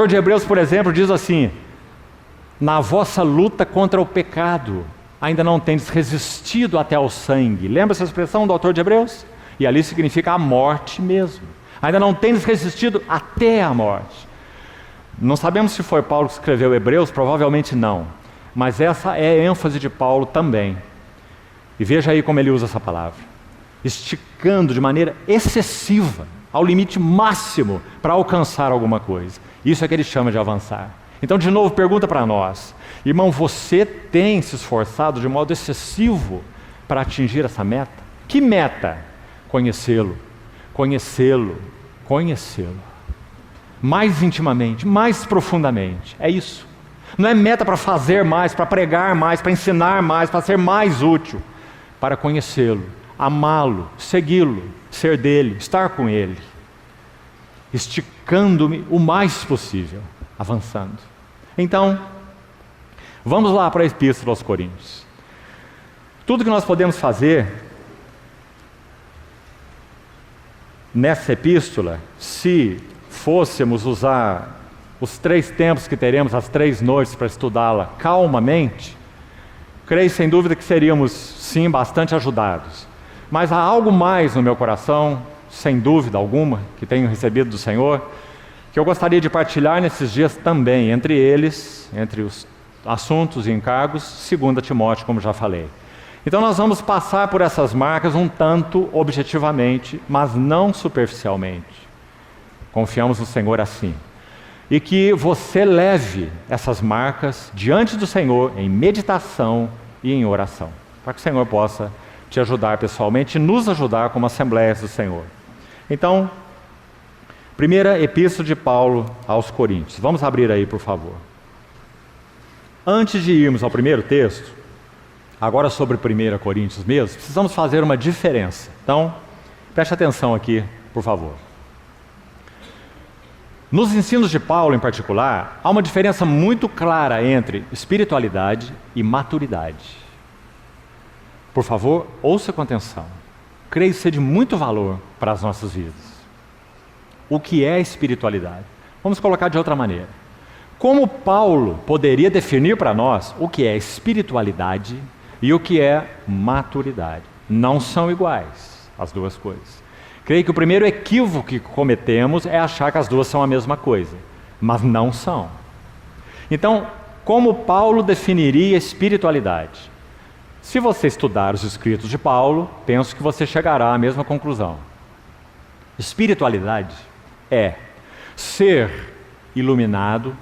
de Hebreus, por exemplo, diz assim: na vossa luta contra o pecado, ainda não tendes resistido até ao sangue. Lembra essa expressão do autor de Hebreus? E ali significa a morte mesmo. Ainda não tendes resistido até a morte. Não sabemos se foi Paulo que escreveu Hebreus, provavelmente não. Mas essa é a ênfase de Paulo também. E veja aí como ele usa essa palavra: esticando de maneira excessiva, ao limite máximo, para alcançar alguma coisa. Isso é que ele chama de avançar. Então, de novo, pergunta para nós: irmão, você tem se esforçado de modo excessivo para atingir essa meta? Que meta? Conhecê-lo, conhecê-lo, conhecê-lo. Mais intimamente, mais profundamente. É isso. Não é meta para fazer mais, para pregar mais, para ensinar mais, para ser mais útil. Para conhecê-lo, amá-lo, segui-lo, ser dele, estar com ele. Esticando-me o mais possível, avançando. Então, vamos lá para a Epístola aos Coríntios. Tudo que nós podemos fazer nessa epístola, se fôssemos usar os 3 tempos que teremos, as 3 noites para estudá-la calmamente, creio sem dúvida que seríamos sim bastante ajudados. Mas há algo mais no meu coração, sem dúvida alguma, que tenho recebido do Senhor, que eu gostaria de partilhar nesses dias também, entre eles, entre os assuntos e encargos, 2 Timóteo, como já falei. Então nós vamos passar por essas marcas um tanto objetivamente, mas não superficialmente. Confiamos no Senhor assim. E que você leve essas marcas diante do Senhor em meditação e em oração, para que o Senhor possa te ajudar pessoalmente e nos ajudar como Assembleias do Senhor. Então, primeira epístola de Paulo aos Coríntios. Vamos abrir aí, por favor. Antes de irmos ao primeiro texto, agora sobre 1 Coríntios mesmo, precisamos fazer uma diferença. Então, preste atenção aqui, por favor. Nos ensinos de Paulo, em particular, há uma diferença muito clara entre espiritualidade e maturidade. Por favor, ouça com atenção. Creio ser de muito valor para as nossas vidas. O que é espiritualidade? Vamos colocar de outra maneira. Como Paulo poderia definir para nós o que é espiritualidade e o que é maturidade? Não são iguais as duas coisas. Creio que o primeiro equívoco que cometemos é achar que as duas são a mesma coisa, mas não são. Então, como Paulo definiria espiritualidade? Se você estudar os escritos de Paulo, penso que você chegará à mesma conclusão. Espiritualidade é ser iluminado,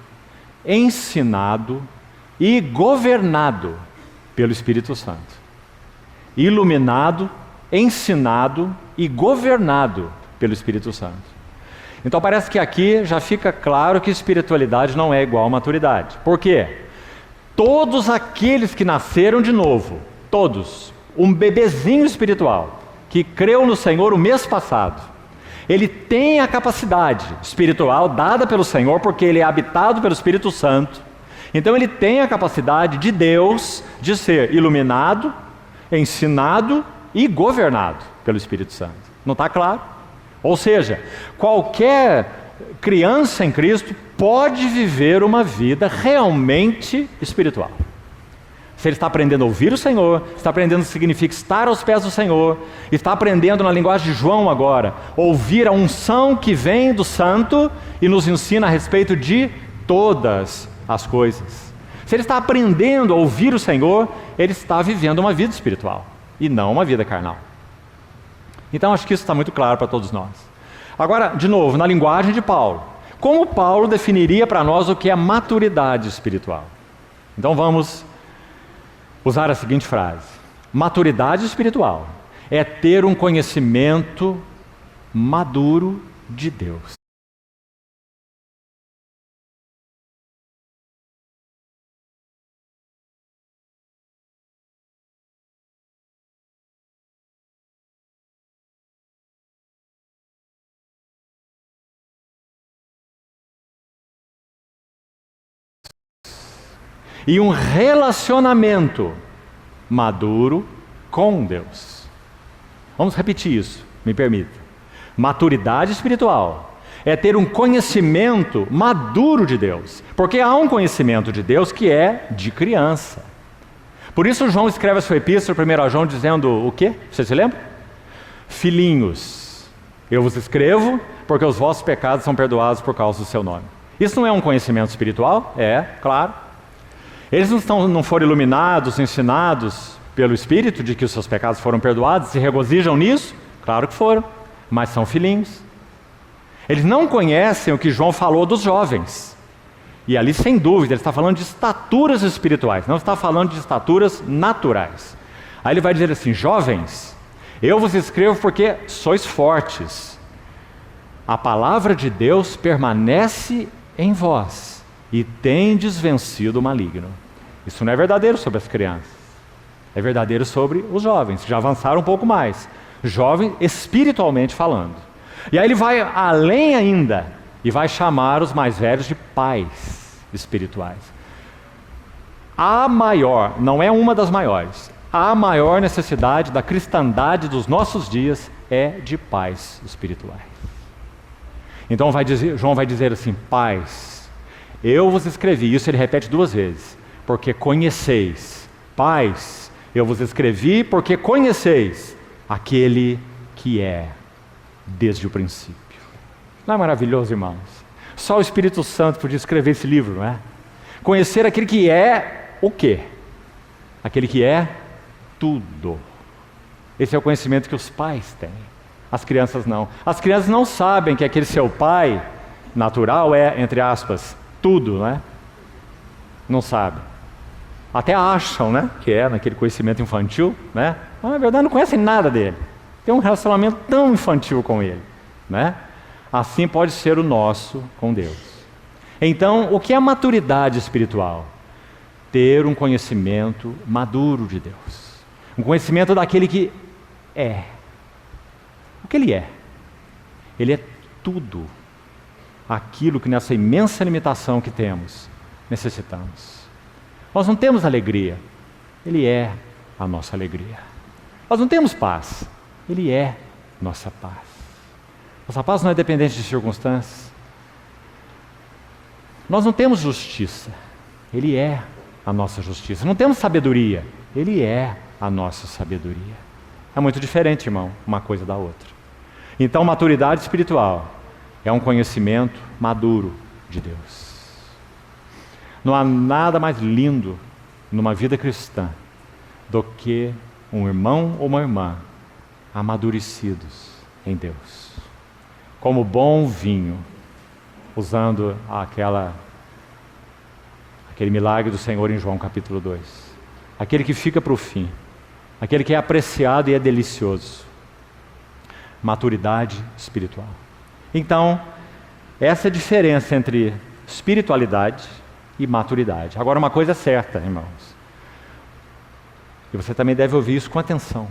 ensinado e governado pelo Espírito Santo. Iluminado, ensinado e governado pelo Espírito Santo. Então parece que aqui já fica claro que espiritualidade não é igual a maturidade. Por quê? Todos aqueles que nasceram de novo, todos, um bebezinho espiritual, que creu no Senhor o mês passado, ele tem a capacidade espiritual dada pelo Senhor, porque ele é habitado pelo Espírito Santo. Então ele tem a capacidade de Deus de ser iluminado, ensinado e governado pelo Espírito Santo. Não está claro? Ou seja, qualquer criança em Cristo pode viver uma vida realmente espiritual. Se ele está aprendendo a ouvir o Senhor, está aprendendo o que significa estar aos pés do Senhor, está aprendendo na linguagem de João agora, ouvir a unção que vem do Santo e nos ensina a respeito de todas as coisas. Se ele está aprendendo a ouvir o Senhor, ele está vivendo uma vida espiritual e não uma vida carnal. Então acho que isso está muito claro para todos nós. Agora, de novo, na linguagem de Paulo, como Paulo definiria para nós o que é maturidade espiritual? Então vamos usar a seguinte frase: maturidade espiritual é ter um conhecimento maduro de Deus. E um relacionamento maduro com Deus. Vamos repetir isso, me permita. Maturidade espiritual é ter um conhecimento maduro de Deus. Porque há um conhecimento de Deus que é de criança. Por isso João escreve a sua epístola, 1 João, dizendo o quê? Você se lembra? Filhinhos, eu vos escrevo porque os vossos pecados são perdoados por causa do seu nome. Isso não é um conhecimento espiritual? É, claro. Eles não foram iluminados, ensinados pelo Espírito de que os seus pecados foram perdoados, se regozijam nisso? Claro que foram, mas são filhinhos. Eles não conhecem o que João falou dos jovens. E ali, sem dúvida, ele está falando de estaturas espirituais, não está falando de estaturas naturais. Aí ele vai dizer assim: jovens, eu vos escrevo porque sois fortes. A palavra de Deus permanece em vós e tendes vencido o maligno. Isso não é verdadeiro sobre as crianças. É verdadeiro sobre os jovens, que já avançaram um pouco mais. Jovens espiritualmente falando. E aí ele vai além ainda e vai chamar os mais velhos de pais espirituais. A maior, não é uma das maiores, a maior necessidade da cristandade dos nossos dias é de pais espirituais. Então João vai dizer assim: pais, eu vos escrevi, isso ele repete 2 vezes, porque conheceis. Pais, eu vos escrevi porque conheceis aquele que é desde o princípio. Não é maravilhoso, irmãos? Só o Espírito Santo podia escrever esse livro, não é? Conhecer aquele que é o quê? Aquele que é tudo. Esse é o conhecimento que os pais têm. As crianças não. As crianças não sabem que aquele seu pai natural é, entre aspas, tudo, não é? Não sabem. Até acham, né, que é naquele conhecimento infantil, né? Mas na verdade não conhecem nada dele. Tem um relacionamento tão infantil com ele, né? Assim pode ser o nosso com Deus. Então, o que é maturidade espiritual? Ter um conhecimento maduro de Deus. Um conhecimento daquele que é. O que ele é? Ele é tudo aquilo que nessa imensa limitação que temos, necessitamos. Nós não temos alegria, ele é a nossa alegria. Nós não temos paz, ele é nossa paz. Nossa paz não é dependente de circunstâncias. Nós não temos justiça, ele é a nossa justiça. Não temos sabedoria, ele é a nossa sabedoria. É muito diferente, irmão, uma coisa da outra. Então, maturidade espiritual é um conhecimento maduro de Deus. Não há nada mais lindo numa vida cristã do que um irmão ou uma irmã amadurecidos em Deus. Como bom vinho, usando aquele milagre do Senhor em João capítulo 2. Aquele que fica para o fim, aquele que é apreciado e é delicioso. Maturidade espiritual. Então, essa é a diferença entre espiritualidade e maturidade. Agora, uma coisa é certa, irmãos, e você também deve ouvir isso com atenção: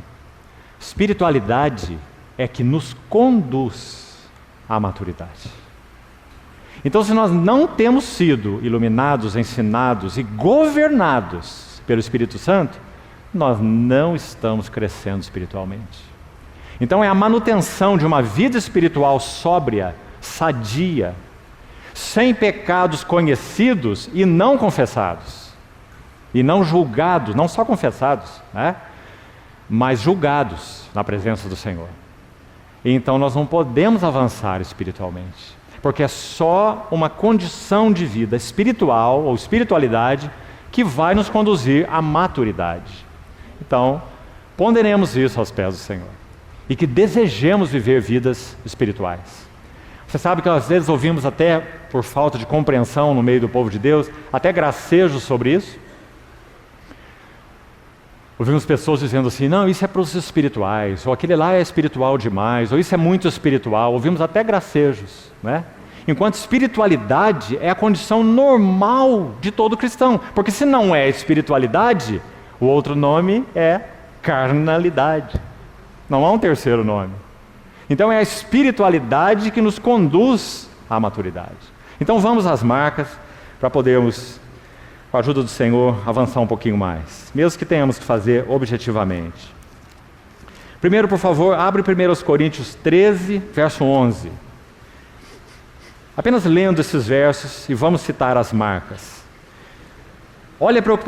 espiritualidade é que nos conduz à maturidade. Então, se nós não temos sido iluminados, ensinados e governados pelo Espírito Santo, nós não estamos crescendo espiritualmente. Então, é a manutenção de uma vida espiritual sóbria, sadia, sem pecados conhecidos e não confessados, e não julgados, não só confessados, né? Mas julgados na presença do Senhor. E então nós não podemos avançar espiritualmente, porque é só uma condição de vida espiritual ou espiritualidade que vai nos conduzir à maturidade. Então, ponderemos isso aos pés do Senhor e que desejemos viver vidas espirituais. Você sabe que às vezes ouvimos até, por falta de compreensão no meio do povo de Deus, até gracejos sobre isso. Ouvimos pessoas dizendo assim: não, isso é para os espirituais, ou aquele lá é espiritual demais, ou isso é muito espiritual. Ouvimos até gracejos, né? Enquanto espiritualidade é a condição normal de todo cristão. Porque se não é espiritualidade, o outro nome é carnalidade. Não há um terceiro nome. Então é a espiritualidade que nos conduz à maturidade. Então vamos às marcas para podermos, com a ajuda do Senhor, avançar um pouquinho mais, mesmo que tenhamos que fazer objetivamente. Primeiro, por favor, abre 1 Coríntios 13, verso 11. Apenas lendo esses versos e vamos citar as marcas. Olha a preocupação